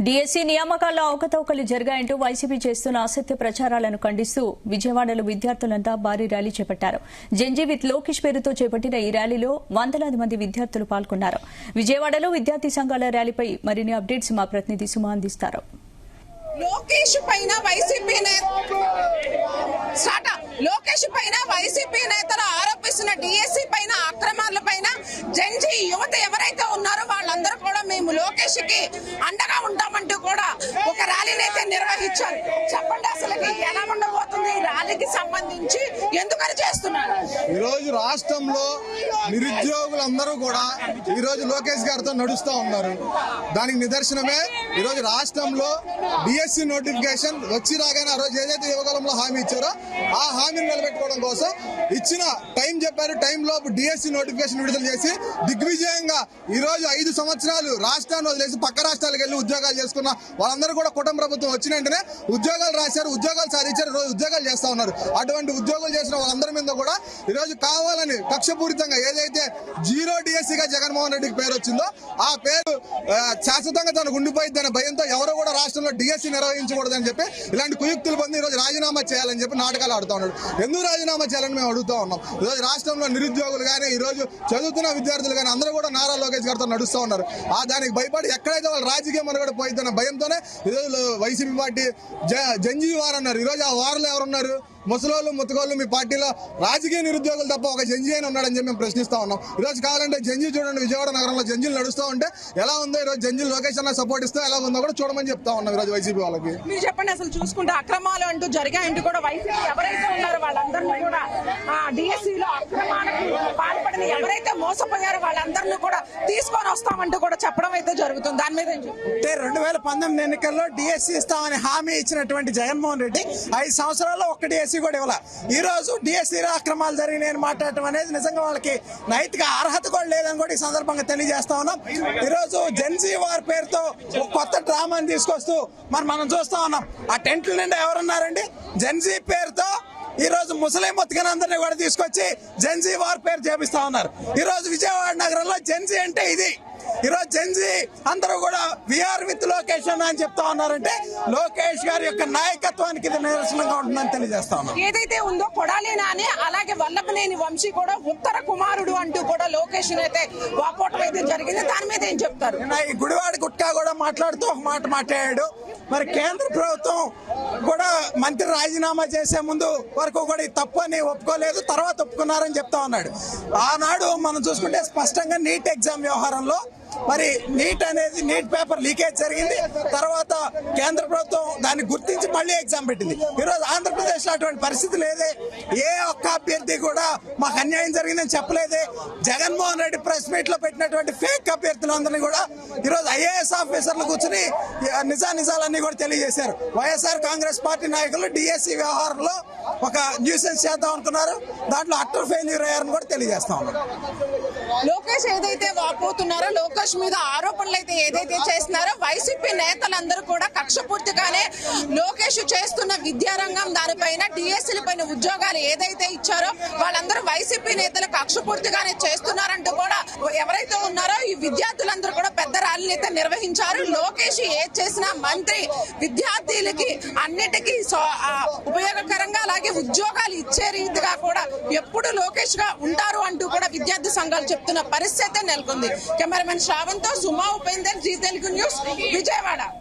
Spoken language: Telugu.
డిఎస్సీ నియామకాల్లో అవకతవకలు జరిగాయంటూ వైసీపీ చేస్తున్న అసత్య ప్రచారాలను ఖండిస్తూ విజయవాడలో విద్యార్థులంతా భారీ ర్యాలీ చేపట్టారు. జంజీ విత్ లోకేష్ పేరుతో చేపట్టిన ఈ ర్యాలీలో వందలాది మంది విద్యార్థులు పాల్గొన్నారు. విజయవాడలో విద్యార్థి సంఘాల ర్యాలీపై మరిన్ని అప్డేట్స్ మా ప్రతినిధి సుమ అందిస్తారు. లోకేష్ పైన వైసీపీ నేతలు ఆరోపిస్తున్న డిఎస్సీ పైన అక్రమాల పైన జంజీ యువత ఎవరైతే ఉన్నారో వాళ్ళందరూ కూడా మేము లోకేష్ కి అండగా ఉంటామంటూ కూడా ఒక ర్యాలీని అయితే నిర్వహించారు. చెప్పండి, అసలు ఎలా ఉండబోతుంది ఈ ర్యాలీకి సంబంధించి, ఎందుకని చేస్తున్నారు? ఈ రోజు రాష్ట్రంలో నిరుద్యోగులందరూ కూడా ఈ రోజు లోకేష్ గారితో నడుస్తూ ఉన్నారు. దానికి నిదర్శనమే ఈ రోజు రాష్ట్రంలో డిఎస్సీ నోటిఫికేషన్ వచ్చి రాగానే ఆ రోజు ఏదైతే యువకాలంలో హామీ ఇచ్చారో ఆ హామీని నిలబెట్టుకోవడం కోసం ఇచ్చిన టైం చెప్పారు. టైం లోపు డిఎస్సీ నోటిఫికేషన్ విడుదల చేసి దిగ్విజయంగా ఈ రోజు 5 సంవత్సరాలు రాష్ట్రాన్ని వదిలేసి పక్క రాష్ట్రాలకు వెళ్లి ఉద్యోగాలు చేసుకున్న వాళ్ళందరూ కూడా కుటుంబ ప్రభుత్వం వచ్చిన వెంటనే ఉద్యోగాలు రాశారు, ఉద్యోగాలు సాధించారు, రోజు ఉద్యోగాలు చేస్తా ఉన్నారు. అటువంటి ఉద్యోగాలు చేసిన వాళ్ళందరి మీద కూడా ఈ రోజు కావాలని కక్షపూరితంగా ఏదైతే జీరో డిఎస్సీగా జగన్మోహన్ రెడ్డికి పేరు వచ్చిందో ఆ పేరు శాశ్వతంగా తనకు ఉండిపోయిద్దనే భయంతో ఎవరో కూడా రాష్ట్రంలో డిఎస్సీ నిర్వహించకూడదని చెప్పి ఇలాంటి కుయుక్తులు పొంది ఈ రోజు రాజీనామా చేయాలని చెప్పి నాటకాలు ఆడుతూ ఉన్నాడు. ఎందుకు రాజీనామా చేయాలని మేము అడుగుతా ఉన్నాం. ఈ రోజు రాష్ట్రంలో నిరుద్యోగులు కానీ ఈ రోజు చదువుతున్న విద్యార్థులు కానీ అందరూ కూడా నారా లోకేష్ గారితో నడుస్తూ ఉన్నారు. దానికి భయపడి ఎక్కడైతే వాళ్ళు రాజకీయ మనుగడ పోయిద్దన్న భయంతోనే ఈరోజు వైసీపీ పార్టీ జంజీ వార్ అన్నారు. ఈరోజు ఆ వారిలో ఎవరున్నారు? ముసలోళ్ళు ముత్తగోళ్ళు మీ పార్టీలో రాజకీయ నిరుద్యోగులు తప్ప ఒక జంజీ అయినా ఉన్నాడని చెప్పి మేము ప్రశ్నిస్తా ఉన్నాం. ఈ రోజు కావాలంటే జంజీ చూడండి, విజయవాడ నగరంలో జంజీలు నడుస్తూ ఉంటే ఎలా ఉందో ఈ రోజు జంజీలు లోకేష్ అన్న సపోర్ట్ ఇస్తే ఎలా ఉందో కూడా చూడమని చెప్తా ఉన్నాం ఈ రోజు వైసీపీ వాళ్ళకి. మీరు చెప్పండి, అసలు చూసుకుంటే అక్రమాలు అంటూ జరిగాయంటూ కూడా వైసీపీ ఎవరైతే ఉన్నారో వాళ్ళందరినీ కూడా డిఎస్సీలో అక్రమాలకు పాల్పడిన ఎవరైతే మోసపోయారో వాళ్ళందరినీ కూడా తీసుకొని వస్తామంటూ కూడా చెప్పడం అయితే జరుగుతుంది. దాని మీద 2019 ఎన్నికల్లో డిఎస్సీ ఇస్తామని హామీ ఇచ్చినటువంటి జగన్మోహన్ రెడ్డి 5 సంవత్సరాల్లో ఒక్క డిఎస్సీ కూడా ఇవ్వాల. ఈ రోజు డిఎస్సీ అక్రమాలు జరిగినాయని మాట్లాడటం అనేది నిజంగా వాళ్ళకి నైతిక అర్హత కూడా లేదని కూడా ఈ సందర్భంగా తెలియజేస్తా ఉన్నాం. ఈ రోజు జెన్జీ వార్ పేరుతో ఒక కొత్త డ్రామాని తీసుకొస్తూ మనం చూస్తా ఉన్నాం. ఆ టెంట్ల నిండా ఎవరున్నారండి? జెన్జీ పేరుతో ఈ రోజు ముస్లిం ముత్తికనందరినీ కూడా తీసుకొచ్చి జెన్జీ వార్ పేరు చేపిస్తా ఉన్నారు. ఈ రోజు విజయవాడ నగరంలో జెన్జీ అంటే ఇది. ఈ రోజు జెన్జీ అందరూ కూడా విఆర్ విత్ లోకేష్ అని చెప్తా ఉన్నారంటే లోకేష్ గారి యొక్క నాయకత్వానికి ఇది నిరసనంగా ఉంటుందని తెలియజేస్తా ఉన్నాం. ఏదైతే ఉందో కొడాలి నాని అలాగే వల్లభనేని వంశీ కూడా ఉత్తర కుమారుడు అంటూ కూడా లోకేష్ అయితే వాపోవటం అయితే జరిగింది. దాని మీద ఏం చెప్తారు? ఈ గుడివాడ గుట్కా కూడా మాట్లాడుతూ ఒక మాట మాట్లాడాడు. మరి కేంద్ర ప్రభుత్వం కూడా మంత్రి రాజీనామా చేసే ముందు వరకు కూడా ఇది తప్పు అని ఒప్పుకోలేదు, తర్వాత ఒప్పుకున్నారని చెప్తా ఉన్నాడు. ఆనాడు మనం చూసుకుంటే స్పష్టంగా నీట్ ఎగ్జామ్ వ్యవహారంలో మరి నీట్ పేపర్ లీకేజ్ జరిగింది. తర్వాత కేంద్ర ప్రభుత్వం దాన్ని గుర్తించి మళ్ళీ ఎగ్జామ్ పెట్టింది. ఈరోజు ఆంధ్రప్రదేశ్ లో అటువంటి పరిస్థితి లేదే. ఏ ఒక్క అభ్యర్థి కూడా మాకు అన్యాయం జరిగిందని చెప్పలేదే. జగన్మోహన్ రెడ్డి ప్రెస్ మీట్ లో పెట్టినటువంటి ఫేక్ అభ్యర్థులందరినీ కూడా ఈరోజు ఐఏఎస్ ఆఫీసర్లు కూర్చుని నిజాలన్నీ కూడా తెలియజేశారు. వైఎస్ఆర్ కాంగ్రెస్ పార్టీ నాయకులు డిఎస్సీ వ్యవహారంలో ఒక న్యూసెన్స్ చేద్దాం అనుకున్నారు. దాంట్లో అట్టర్ ఫెయిల్యూర్ అయ్యారని కూడా తెలియజేస్తా ఉన్నారు. లోకేష్ ఏదైతే వాపోతున్నారో లోకేష్ మీద ఆరోపణలు అయితే ఏదైతే చేస్తున్నారో వైసీపీ నేతలందరూ కూడా కక్షపూర్తిగానే లోకేష్ చేస్తున్న విద్యారంగం దానిపైన డిఎస్సీల పైన ఉద్యోగాలు ఏదైతే ఇచ్చారో వాళ్ళందరూ వైసీపీ నేతలు కక్షపూర్తిగానే చేస్తున్నారంటూ కూడా ఎవరైతే ఉన్నారో ఈ విద్యార్థులందరూ కూడా పెద్ద ర్యాలీని అయితే నిర్వహించారు. లోకేష్ ఏది చేసినా మంత్రి విద్యార్థులకి అన్నిటికీ ఉపయోగకరంగా అలాగే ఉద్యోగాలు ఇచ్చే రీతిగా కూడా ఎప్పుడు లోకేష్ గా ఉంటారు అంటూ కూడా విద్యార్థి సంఘాలు చెప్తున్న పరిస్థితి నెలకొంది. కెమెరామెన్ శ్రావణ్ తో సుమా ఉపేందర్, జీ తెలుగు న్యూస్, విజయవాడ.